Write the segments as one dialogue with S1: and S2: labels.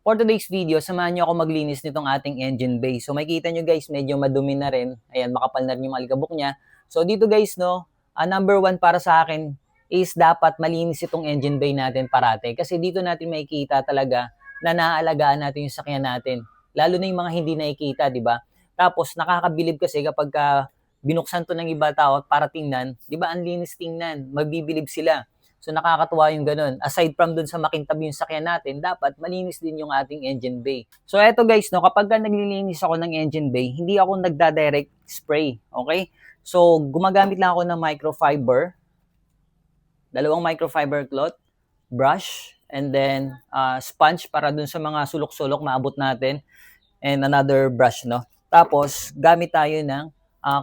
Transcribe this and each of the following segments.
S1: For today's video, samahan nyo ako maglinis nitong ating engine bay. So makikita nyo guys, medyo madumi na rin. Ayan, makapal na rin yung alikabok niya. So dito guys, no, number one para sa akin is dapat malinis itong engine bay natin parate. Kasi dito natin makikita talaga na naaalagaan natin yung sakyan natin. Lalo na yung mga hindi nakikita, di ba? Tapos nakakabilib kasi kapag binuksan to ng iba tao para tingnan, di ba ang linis tingnan, magbibilib sila. So nakakatuwa yung ganun. Aside from dun sa makintab yung sakyan natin, dapat malinis din yung ating engine bay. So eto guys, no, kapag naglilinis ako ng engine bay, hindi ako nagda-direct spray. Okay? So gumagamit lang ako ng microfiber, dalawang microfiber cloth, brush, and then sponge para dun sa mga sulok-sulok maabot natin, and another brush, no. Tapos gamit tayo ng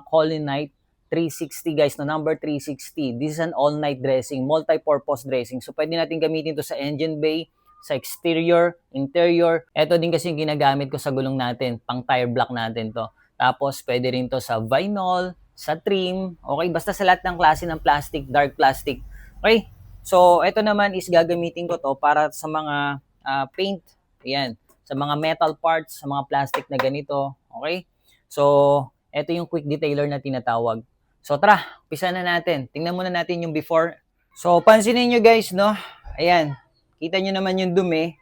S1: Colinite 360 guys, no, number 360. This is an all-night dressing, multi-purpose dressing. So pwede natin gamitin to sa engine bay, sa exterior, interior. Ito din kasi yung ginagamit ko sa gulong natin, pang tire block natin to. Tapos pwede rin to sa vinyl, sa trim, okay, basta sa lahat ng klase ng plastic, dark plastic. Okay, so ito naman is gagamitin ko to para sa mga paint, ayan, sa mga metal parts, sa mga plastic na ganito, okay. So ito yung quick detailer na tinatawag. So tara, umpisa na natin. Tingnan muna natin yung before. So pansinin nyo guys, no? Ayan, kita nyo naman yung dumi.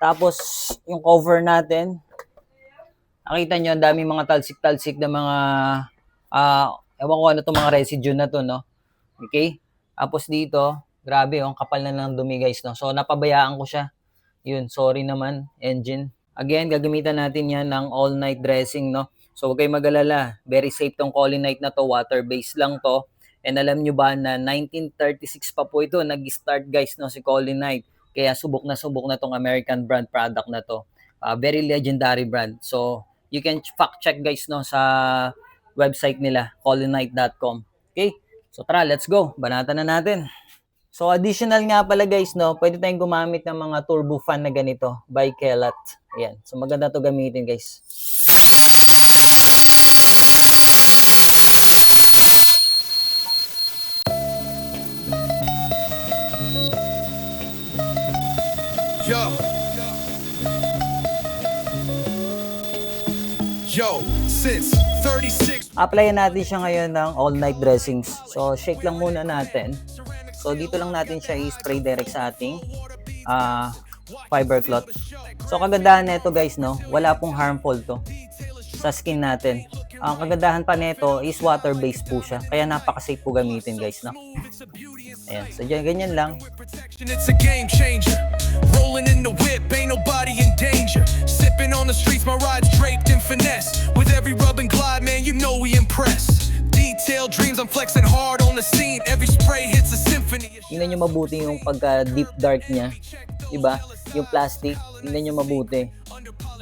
S1: Tapos yung cover natin. Nakita nyo, ang daming mga talsik-talsik na mga, ewan ko ano itong mga residue na to, no? Okay? Tapos dito, grabe, ang kapal na ng dumi guys, no? So napabayaan ko siya. Yun, sorry naman, engine. Again, gagamitan natin yan ng all-night dressing, no? So huwag kayong mag-alala, very safe tong Colinite na to, water-based lang to. And alam nyo ba na 1936 pa po ito, nag-start guys, no, si Colinite. Kaya subok na tong American brand product na to. Very legendary brand. So you can fact check guys, no, sa website nila, colinite.com. Okay, so tara, let's go, banatan na natin. So additional nga pala guys, no, pwede tayong gumamit ng mga turbo fan na ganito by Kelat. Ayan, so maganda to gamitin guys. Yo, since 36. Applyan natin siya ngayon ng all-night dressings. So, shake lang muna natin. So, dito lang natin siya i-spray direct sa ating fiber cloth. So, kagandahan nito guys, no, wala pong harmful to sa skin natin. Ang kagandahan pa nito is water-based po siya. Kaya napaka-safe po gamitin guys, no. Ayan, so dyan, ganyan lang. It's a game changer. Rolling in the whip, ain't nobody in danger. Sipping on the streets, my ride's draped in finesse. With every rub and glide, man, you know we impress. Detailed dreams, I'm flexing hard on the scene. Every spray hits a symphony. Tingnan nyo mabuti yung pagka deep dark niya. Diba? Yung plastic, tingnan nyo mabuti.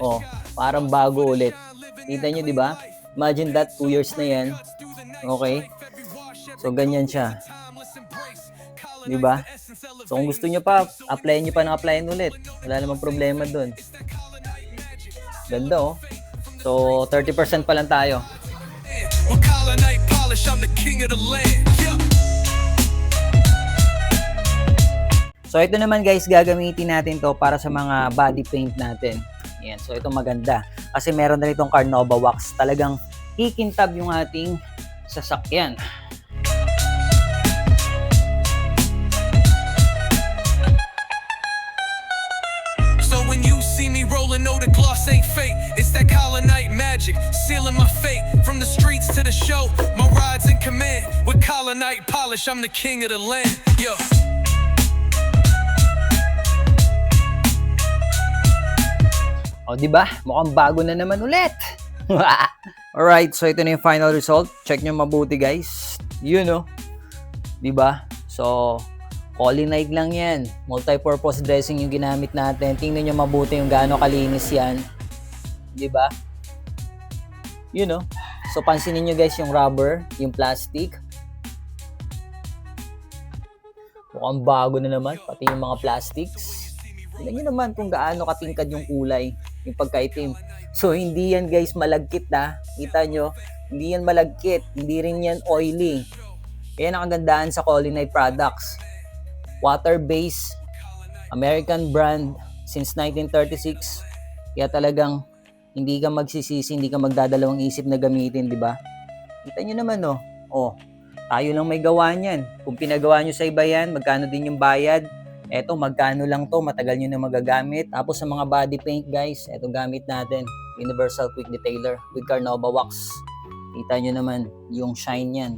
S1: Oh, parang bago ulit. Tingnan nyo, diba? Imagine that, 2 years na yan. Okay? So, ganyan siya. Diba? So, kung gusto nyo pa, applyan nyo pa ng applyan ulit. Wala namang problema dun. Ganda, oh. So, 30% pa lang tayo. So, ito naman guys, gagamitin natin to para sa mga body paint natin. Yan. So, ito maganda. Kasi meron na itong Carnauba wax. Talagang kikintab yung ating sasakyan. So when you see me rolling, know the gloss ain't fake. It's that Colinite magic, sealing my fate. From the streets to the show, my ride's in command. With Colinite polish, I'm the king of the land. Yo. O, diba? Mukhang bago na naman ulit. Alright, so ito na yung final result. Check nyo mabuti guys. Yun, no? Diba? So, Colinite lang yan. Multi-purpose dressing yung ginamit natin. Tingnan nyo mabuti yung gaano kalinis yan. Diba? Yun, no? So, pansinin nyo guys yung rubber, yung plastic. Mukhang bago na naman, pati yung mga plastics. Tingnan nyo naman kung gaano katingkad yung kulay, yung pagkaitim. So, hindi yan guys malagkit na. Kita nyo, hindi yan malagkit. Hindi rin yan oily. Kaya ang kagandahan sa Colinite products. Water-based, American brand, since 1936. Kaya talagang hindi ka magsisisi, hindi ka magdadalawang isip na gamitin, di ba? Kita nyo naman, no? Oh, tayo lang may gawa niyan. Kung pinagawa nyo sa iba yan, magkano din yung bayad? Eto, magkano lang to, matagal nyo na magagamit. Tapos sa mga body paint, guys, eto gamit natin. Universal Quick Detailer with Carnauba Wax. Kita nyo naman yung shine yan.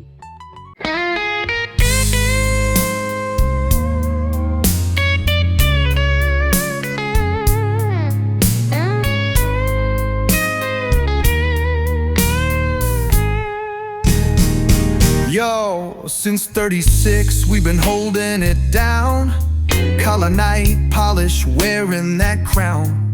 S2: Yo, since 36 we've been holding it down. Color night polish, wearing that crown.